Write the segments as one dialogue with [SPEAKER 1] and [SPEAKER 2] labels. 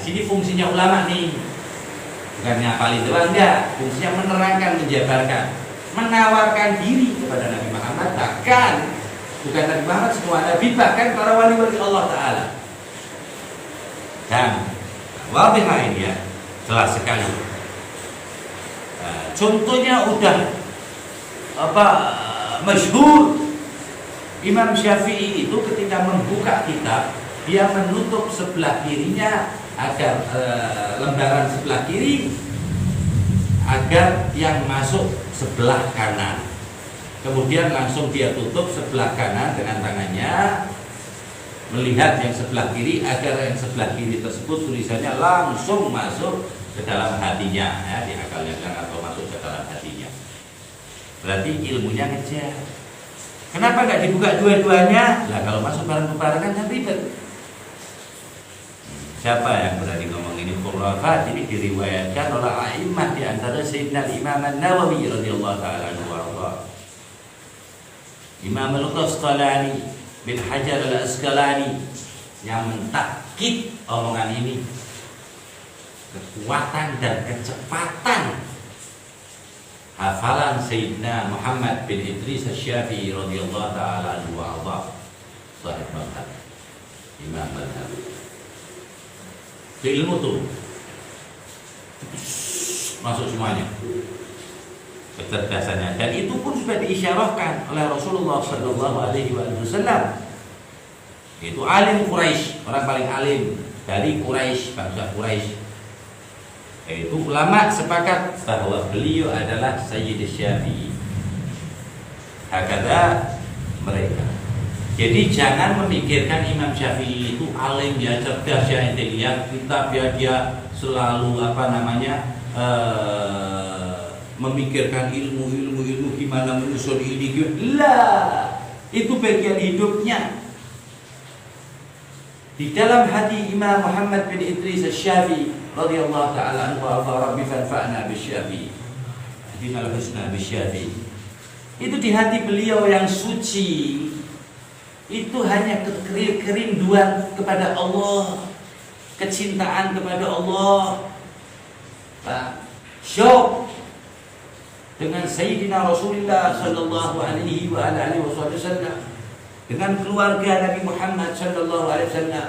[SPEAKER 1] sini fungsinya ulama nih, bukan ngapalin doang, enggak. Fungsinya menerangkan, menjabarkan, menawarkan diri kepada Nabi Muhammad. Bahkan bukan Nabi Muhammad, semua Nabi, bahkan para wali-wali Allah Ta'ala. Dan wadihah ini ya, jelas sekali. Contohnya udah masyhur. Imam Syafi'i itu ketika membuka kitab, dia menutup sebelah kirinya agar lembaran sebelah kiri agar yang masuk sebelah kanan. Kemudian langsung dia tutup sebelah kanan dengan tangannya, melihat yang sebelah kiri agar yang sebelah kiri tersebut tulisannya langsung masuk ke dalam hatinya, ya, di akalnya atau masuk ke dalam hatinya. Berarti ilmunya ngejar. Kenapa nggak dibuka dua-duanya? Lah kalau masuk bareng-bareng kan ribet. Siapa yang berani ngomong ini khurafat? Ini diriwayatkan oleh a'immah, di antara Sayyidina Imam An-Nawawi radhiyallahu ta'ala anhu wa arda. Imam Al-Qasqalani bin Hajar Al-Asqalani yang mentakkid omongan ini, kekuatan dan kecepatan hafalan Sayyidina Muhammad bin Idris Asy-Syafi'i radhiyallahu ta'ala anhu wa arda, sahib mazhab Imam Mazhab. Ilmu tuh masuk semuanya, kecerdasannya, dan itu pun sudah diisyarahkan oleh Rasulullah Sallallahu Alaihi Wasallam. Itu alim Quraisy, orang paling alim dari Quraisy, bangsa Quraisy. Itu ulama sepakat bahwa beliau adalah Sayyid Syafi'i. Hakada mereka. Jadi jangan memikirkan Imam Syafi'i itu alim ya, cerdas ya, intelektual, kitab ya, dia selalu memikirkan ilmu gimana menyusun ini. Lah, itu bagian hidupnya. Di dalam hati Imam Muhammad bin Idris Asy-Syafi'i radhiyallahu ta'ala anhu wa rabbi fanfa'na bisyafi'i. Hadinal husna bisyafi'i. Itu di hati beliau yang suci. Itu hanya kerinduan kepada Allah, kecintaan kepada Allah, syauq dengan Sayyidina Rasulullah Sallallahu Alaihi Wasallam, dengan keluarga Nabi Muhammad Sallallahu Alaihi Wasallam,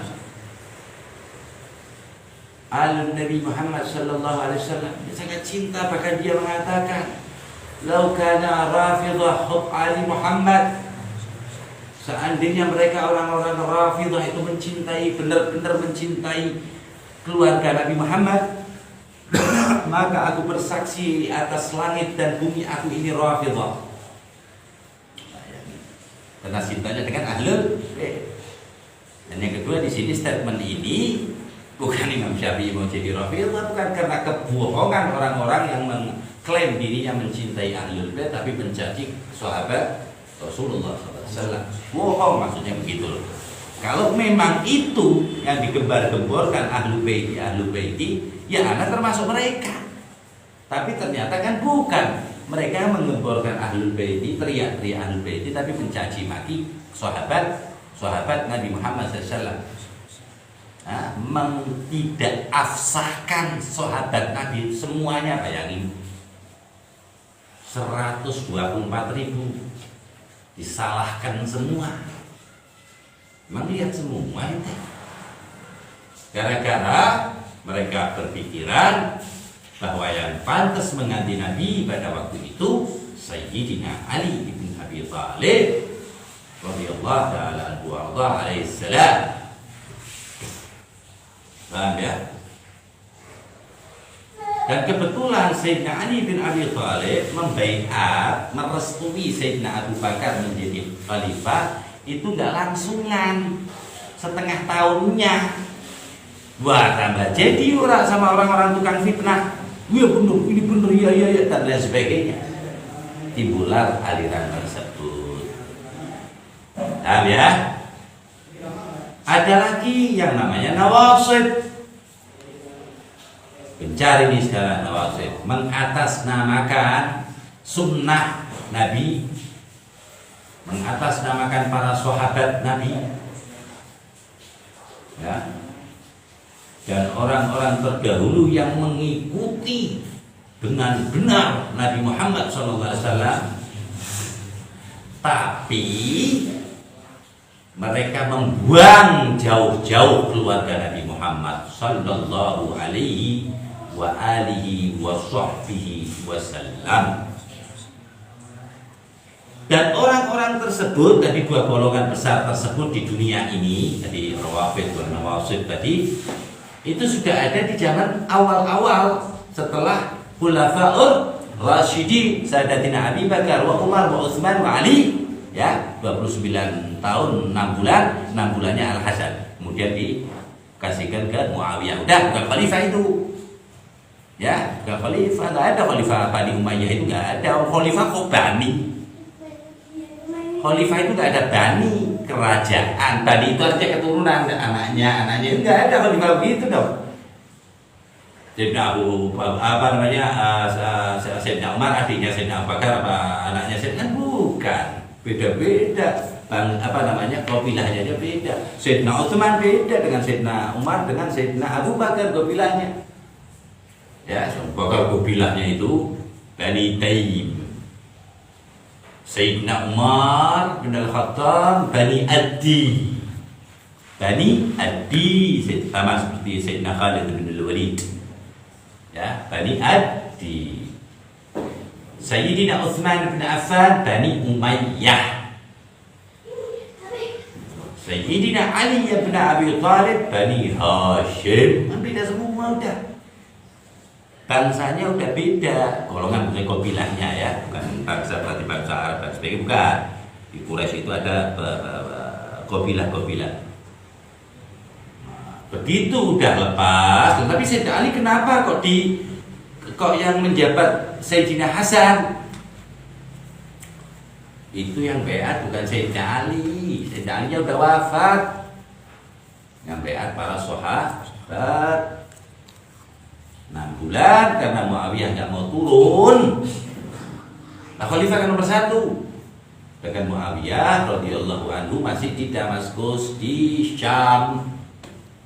[SPEAKER 1] Nabi Muhammad Sallallahu Alaihi Wasallam. Dia sangat cinta, bahkan dia mengatakan, "Lau kana Rafidah hub Ali Muhammad." Seandainya mereka orang-orang Rafidah itu mencintai, benar-benar mencintai keluarga Nabi Muhammad, maka aku bersaksi di atas langit dan bumi, aku ini Rafidah. Karena cintanya dengan Ahlul Bait. Dan yang kedua, di sini statement ini bukan Imam Syafi'i mau jadi Rafidah, bukan karena kebohongan orang-orang yang mengklaim dirinya mencintai Ahlul Bait tapi mencaci sahabat Rasulullah SAW. Bohong maksudnya begitu loh. Kalau memang itu yang digembar-gemborkan Ahlul Baiti, ya Anda termasuk mereka. Tapi ternyata kan bukan. Mereka menggemborkan Ahlul Baiti, teriak-teriak Ahlul Baiti, tapi mencaci maki sahabat Nabi Muhammad SAW. Tidak afsahkan sahabat Nabi semuanya, bayangin 124.000 disalahkan semua. Memang lihat semua itu. Gara-gara mereka berpikiran bahwa yang pantas mengganti Nabi pada waktu itu Sayyidina Ali bin Abi Thalib radhiyallahu ta'ala anhu alaihi salam. Paham ya? Dan kebetulan Sayyidina Ali bin Abi Thalib membaiat, merestui Sayyidina Abu Bakar menjadi khalifah itu nggak langsungan, setengah tahunnya. Wah, tambah jadi ora sama orang-orang tukang fitnah. Iya benar, ini benar, ya dan lain sebagainya. Timbullah aliran tersebut. Paham ya? Ada lagi yang namanya nawasib. Mencari ini sekarang nawasib, mengatasnamakan sunnah Nabi, mengatasnamakan para sahabat Nabi, ya. dan orang-orang terdahulu yang mengikuti dengan benar Nabi Muhammad SAW, tapi mereka membuang jauh-jauh keluarga Nabi Muhammad sallallahu alaihi wa alihi wa sahbihi wasallam. Dan orang-orang tersebut dari dua golongan besar tersebut di dunia ini, tadi Rawafid dan Nawasib tadi, itu sudah ada di zaman awal-awal setelah Khulafaur Rasyidin, Sayyidatina Abi Bakar wa Umar wa Utsman wa Ali, ya, 29 tahun 6 bulan, 6 bulannya Al-Hasan, kemudian dikasihkan ke Muawiyah. Udah, bukan khalifah itu, ya, bukan khalifah, nggak ada khalifah Bani Umayyah, itu nggak ada. Khalifah kok Bani? Khalifah itu nggak ada Bani, kerajaan. Bani itu artinya keturunan, anaknya itu nggak ada khalifah begitu dong. Sayyidina Sayyidina Umar adiknya Sayyidina Abu Bakar, apa anaknya Sayyidina, bukan. Beda-beda, kabilahnya aja beda. Sayyidina Utsman beda dengan Sayyidina Umar dengan Sayyidina Abu Bakar kabilahnya. Ya, Abu Bakar kabilahnya itu Bani Taim. Sayyidina Umar bin Al-Khattab Bani Addi. Bani Addi sama seperti Sayyidina Khalid bin Al-Walid. Ya, Bani Addi. Sayyidina Utsman bin Affan Bani Umayyah. Sayyidina Ali bin Abi Thalib Bani Hashim. Beda semua udah. Bangsanya udah beda, golongan bukan kabilahnya ya, bukan bangsa berarti bangsa Arab dan sebagainya, bukan. Di Quraisy itu ada kabilah-kabilah. Begitu udah lepas, tapi Sayyidina Ali kenapa kok yang menjabat Sayyidina Hasan? Itu yang beat bukan Sayyidina Ali. Sayyidina Ali udah wafat. Yang beat para sahabat 6 bulan karena Muawiyah nggak mau turun. Nah, khalifah kan nomor 1. Dengan Muawiyah radhiyallahu anhu masih di Damaskus di Syam,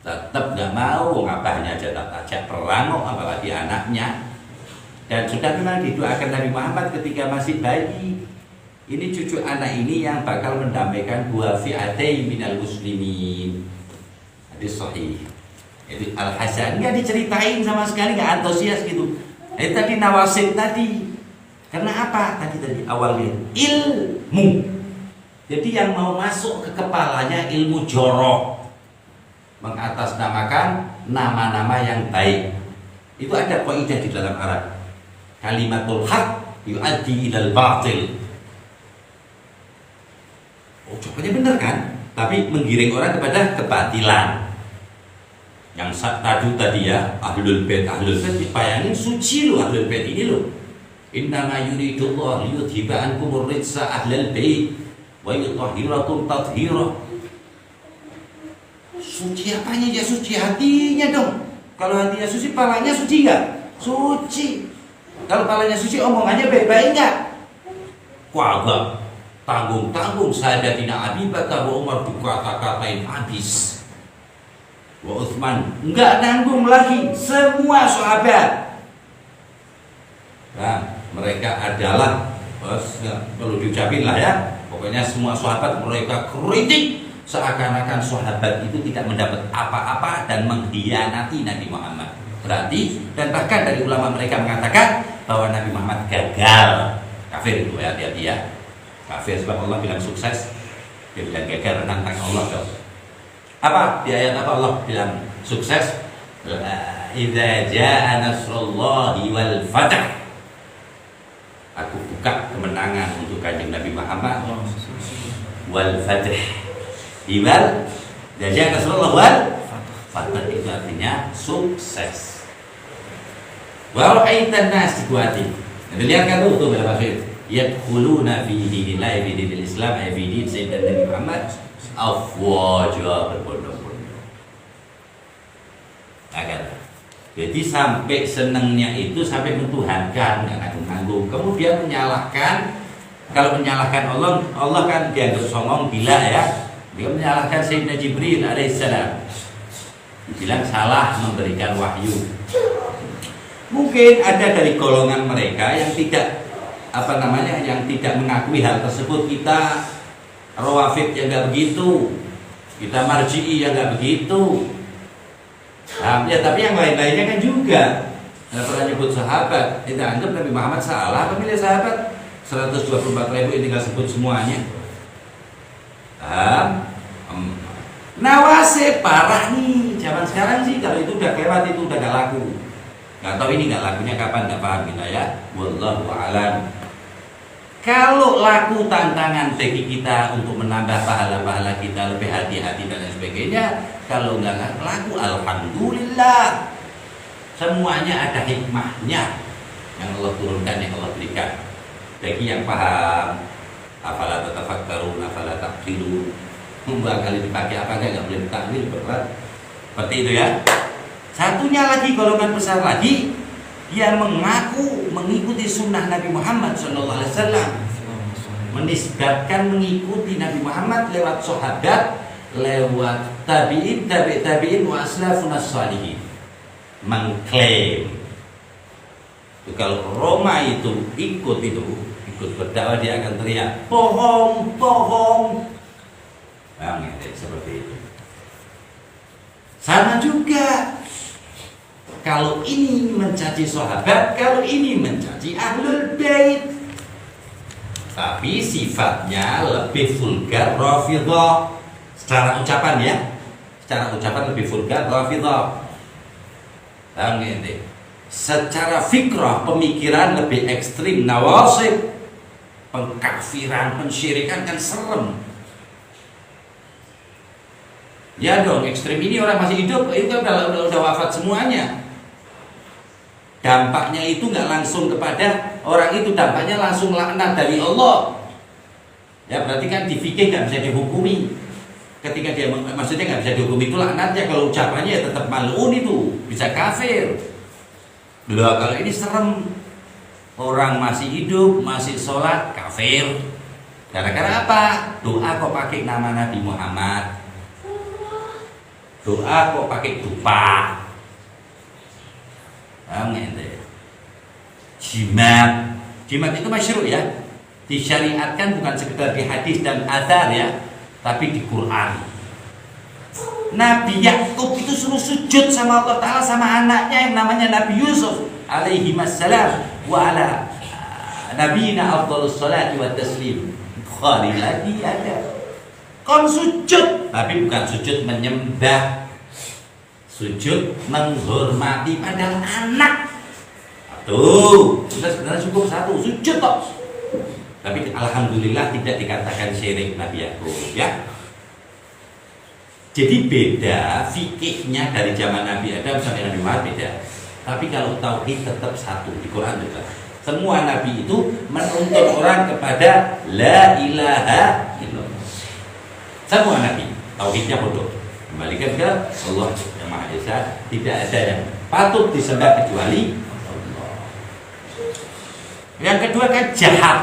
[SPEAKER 1] tetap nggak mau, ngabahnya aja tak ajak perang, apalagi anaknya. Dan sudah memang didoakan Nabi Muhammad ketika masih bayi. Ini cucu anak ini yang bakal mendamaikan dua fi'atain minal muslimin. Hadis sahih. Itu Al-Hasan nggak diceritain sama sekali, nggak antusias gitu. Tadi Nawasib tadi. Karena apa? Tadi awalnya ilmu. Jadi yang mau masuk ke kepalanya ilmu jorok, mengatasnamakan nama-nama yang baik. Itu ada kaidah di dalam Arab. Kalimatul haq yu'addi ilal batil. Ucapannya benar kan? Tapi menggiring orang kepada kebatilan. Yang tadi ya, ahlul bait bayangin suci loh ahlul bait ini loh. Innama yuridullah liyudhiba ankumur rijsa ahlal bait wa yutahhirakum tathhira. Suci apanya ya? Suci hatinya dong. Kalau hatinya suci, palanya suci enggak? Suci. Kalau palanya suci, omongannya baik-baik enggak? Kagak. Tanggung-tanggung Sayyidatina Abi Bakar wa Umar dikata-katain habis. Wa Utsman enggak nanggung lagi, semua sahabat. Nah, mereka adalah perlu diucapin lah ya. Pokoknya semua sahabat mereka kritik seakan-akan sahabat itu tidak mendapat apa-apa dan mengkhianati Nabi Muhammad. Berarti dan bahkan dari ulama mereka mengatakan bahwa Nabi Muhammad gagal. Kafir itu ya, hati-hati ya. Kafir sebab Allah bilang sukses, dia bilang gagal, nantang Allah dong. Apa di ayat apa Allah bilang sukses? Idza jaa nasrullahi wal fath. Aku buka kemenangan untuk kanjeng Nabi Muhammad. Wal fath. Ibal jaa nasrullah wal fath itu artinya sukses. Wa ra'aitan nas kuati. Nah, lihat kan tuh berapa maksud? Yadkhuluna fi dinillahi fi dinil Islam fi din sayyidina Nabi Muhammad afwaja berbondong-bondong. Agar jadi sampai senengnya itu sampai mentuhankan, nggak nanggung-nanggung. Kemudian menyalahkan, kalau menyalahkan Allah, Allah kan dianggap songong gila ya. Dia menyalahkan Sayyidina Jibril alaihissalam. Bilang salah memberikan wahyu. Mungkin ada dari golongan mereka yang tidak yang tidak mengakui hal tersebut. Kita Rawafid yang nggak begitu, kita Marji'i yang nggak begitu. Nah, ya, tapi yang lain-lainnya kan juga nggak pernah nyebut sahabat. Kita anggap Nabi Muhammad salah pemilih sahabat 124.000 ini nggak sebut semuanya. Nawasib parah nih zaman sekarang sih. Kalau itu udah lewat, itu udah gak laku. Gak tahu ini gak lakunya kapan, gak paham kita ya. Wallahu a'lam. Kalau laku tantangan bagi kita untuk menambah pahala-pahala kita, lebih hati-hati dan lain sebagainya. Kalau nggak laku, alhamdulillah. Semuanya ada hikmahnya yang Allah turunkan, yang Allah berikan. Bagi yang paham, afala tatafakkarun, afala taqilun. Kali dipakai apa nggak boleh ditakwil, berat. Seperti itu ya. Satunya lagi, golongan besar lagi, yang mengaku mengikuti sunnah Nabi Muhammad SAW, menisbatkan mengikuti Nabi Muhammad lewat sahabat, lewat tabi'in wa aslafun as-salihin. Mengklaim itu kalau Roma itu ikut berdakwah, dia akan teriak bohong. Seperti itu. Sama juga kalau ini mencaci sahabat, kalau ini mencaci ahlul bait, tapi sifatnya lebih vulgar Rafidhah. Secara ucapan ya, secara ucapan lebih vulgar Rafidhah. Secara fikrah, pemikiran lebih ekstrim Nawasib. Pengkafiran, pensyirikan kan serem. Ya dong, ekstrim ini orang masih hidup, itu kan udah wafat semuanya. Dampaknya itu nggak langsung kepada orang itu, dampaknya langsung laknat dari Allah. Ya berarti kan di fikih nggak bisa dihukumi. Ketika dia maksudnya nggak bisa dihukumi itu laknatnya, kalau ucapannya ya tetap mal'un, itu bisa kafir. Loh, kalau ini serem, orang masih hidup, masih sholat, kafir. Gara-gara apa? Doa kok pakai nama Nabi Muhammad. Doa kok pakai dupa. Jimat itu masyru' ya. Disyariatkan bukan sekedar di hadis dan athar ya, tapi di Quran. Nabi Yakub itu suruh sujud sama Allah Ta'ala, sama anaknya yang namanya Nabi Yusuf alaihi wassalam, wa ala nabiyina afdhalus salati wa taslim. Bukhari lagi ada. Kon sujud, tapi bukan sujud menyembah, sujud menghormati padahal anak. Tuh, sudah sebenarnya cukup satu sujud toh. Tapi alhamdulillah tidak dikatakan syirik Nabi Yakub ya. Jadi beda fikihnya dari zaman Nabi Adam sampai Nabi Muhammad beda. Tapi kalau tauhid tetap satu di Quran juga. Semua nabi itu menuntut orang kepada la ilaha illallah. Semua nabi tauhidnya bodoh. Kembalikan ke Allah yang Maha Esa, tidak ada yang patut disembah kecuali Allah. Yang kedua kan jahat,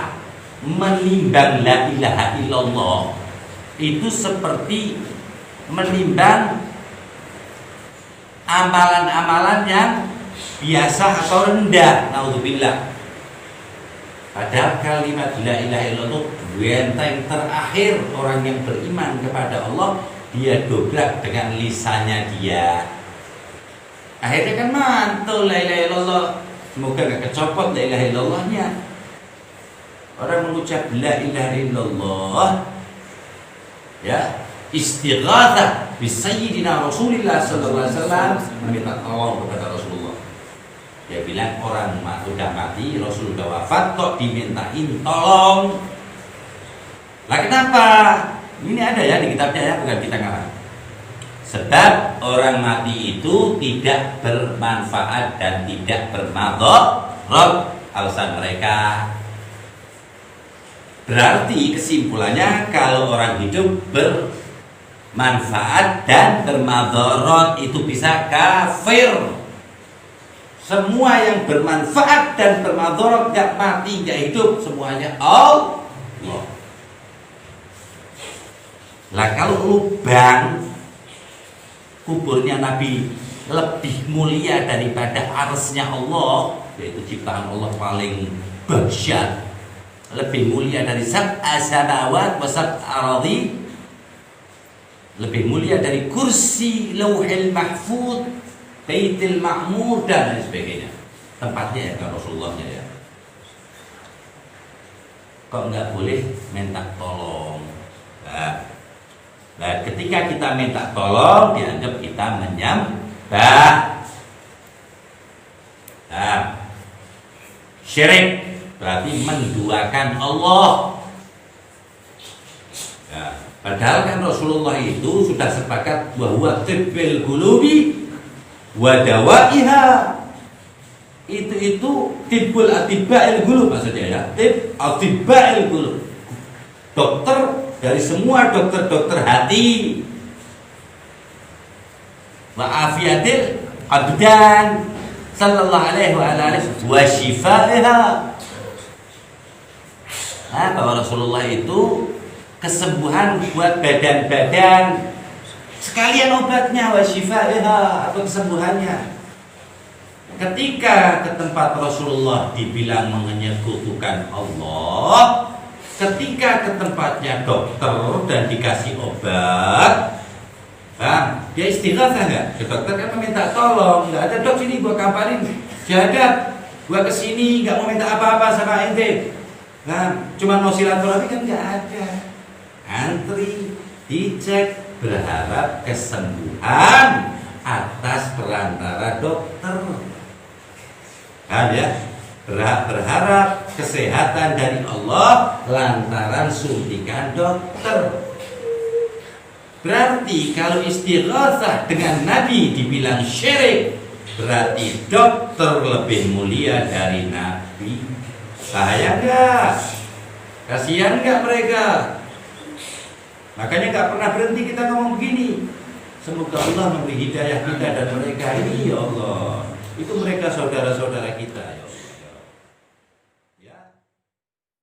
[SPEAKER 1] menimbang la ilaha illallah itu seperti menimbang amalan-amalan yang biasa atau rendah. Naudzubillah. Padahal kalimat la ilaha illallah benteng terakhir orang yang beriman kepada Allah, dia dobrak dengan lisannya dia. Akhirnya kan mantul la ilaha illallah. Semoga gak kecopot la ilaha illallahnya. Orang mengucap la ilaha illallah ya, istighatsah bi sayyidina Rasulillah sallallahu alaihi wasallam, meminta tolong kepada Rasulullah. Dia bilang orang sudah mati, Rasul sudah wafat, kok dimintain tolong. Lah kenapa? Ini ada ya di kitabnya ya, bukan kita ngarang. Sebab orang mati itu tidak bermanfaat dan tidak bermadharat, alasan mereka. Berarti kesimpulannya kalau orang hidup bermanfaat dan bermadharat itu bisa kafir. Semua yang bermanfaat dan bermadharat, gak mati gak hidup, semuanya Allah. Lah kalau lubang kuburnya Nabi lebih mulia daripada arsy-Nya Allah, yaitu ciptaan Allah paling dahsyat, lebih mulia dari sab'a samawat wa sab'a aradhi, lebih mulia dari kursi lauhil mahfud, baitil ma'mur dan lain sebagainya. Tempatnya ya kan Rasulullahnya ya. Kok nggak boleh minta tolong? Nah, ketika kita minta tolong dianggap kita menyembah. Nah, syirik berarti menduakan Allah. Nah, padahal kan Rasulullah itu sudah sepakat bahwa tibbil qulubi wa dawaiha. Itu tibbul atiba'il qulub maksudnya ya. Tib atiba'il qulub. Dokter dari semua dokter-dokter hati. Wa afiyatil abdan sallallahu alaihi wa shifaiha. Nah, bahwa Rasulullah itu kesembuhan buat badan-badan, sekalian obatnya wa shifaiha, atau kesembuhannya. Ketika ke tempat Rasulullah dibilang menyekutukan Allah, ketika ke tempatnya dokter dan dikasih obat, dia istighatsah nggak? Ke dokter kan meminta tolong, nggak ada dok sini gua kabarin jadat, gua kesini nggak mau minta apa-apa sama ente, cuma mau silaturahmi kan nggak ada. Antri, dicek, berharap kesembuhan atas perantara dokter. Kan ya? Berharap kesehatan dari Allah lantaran suntikan dokter. Berarti kalau istighatsah dengan Nabi dibilang syirik, berarti dokter lebih mulia dari Nabi. Bahaya enggak? Kasihan enggak mereka? Makanya enggak pernah berhenti kita ngomong begini. Semoga Allah memberi hidayah kita dan mereka ini, ya Allah. Itu mereka saudara-saudara kita, ya Allah.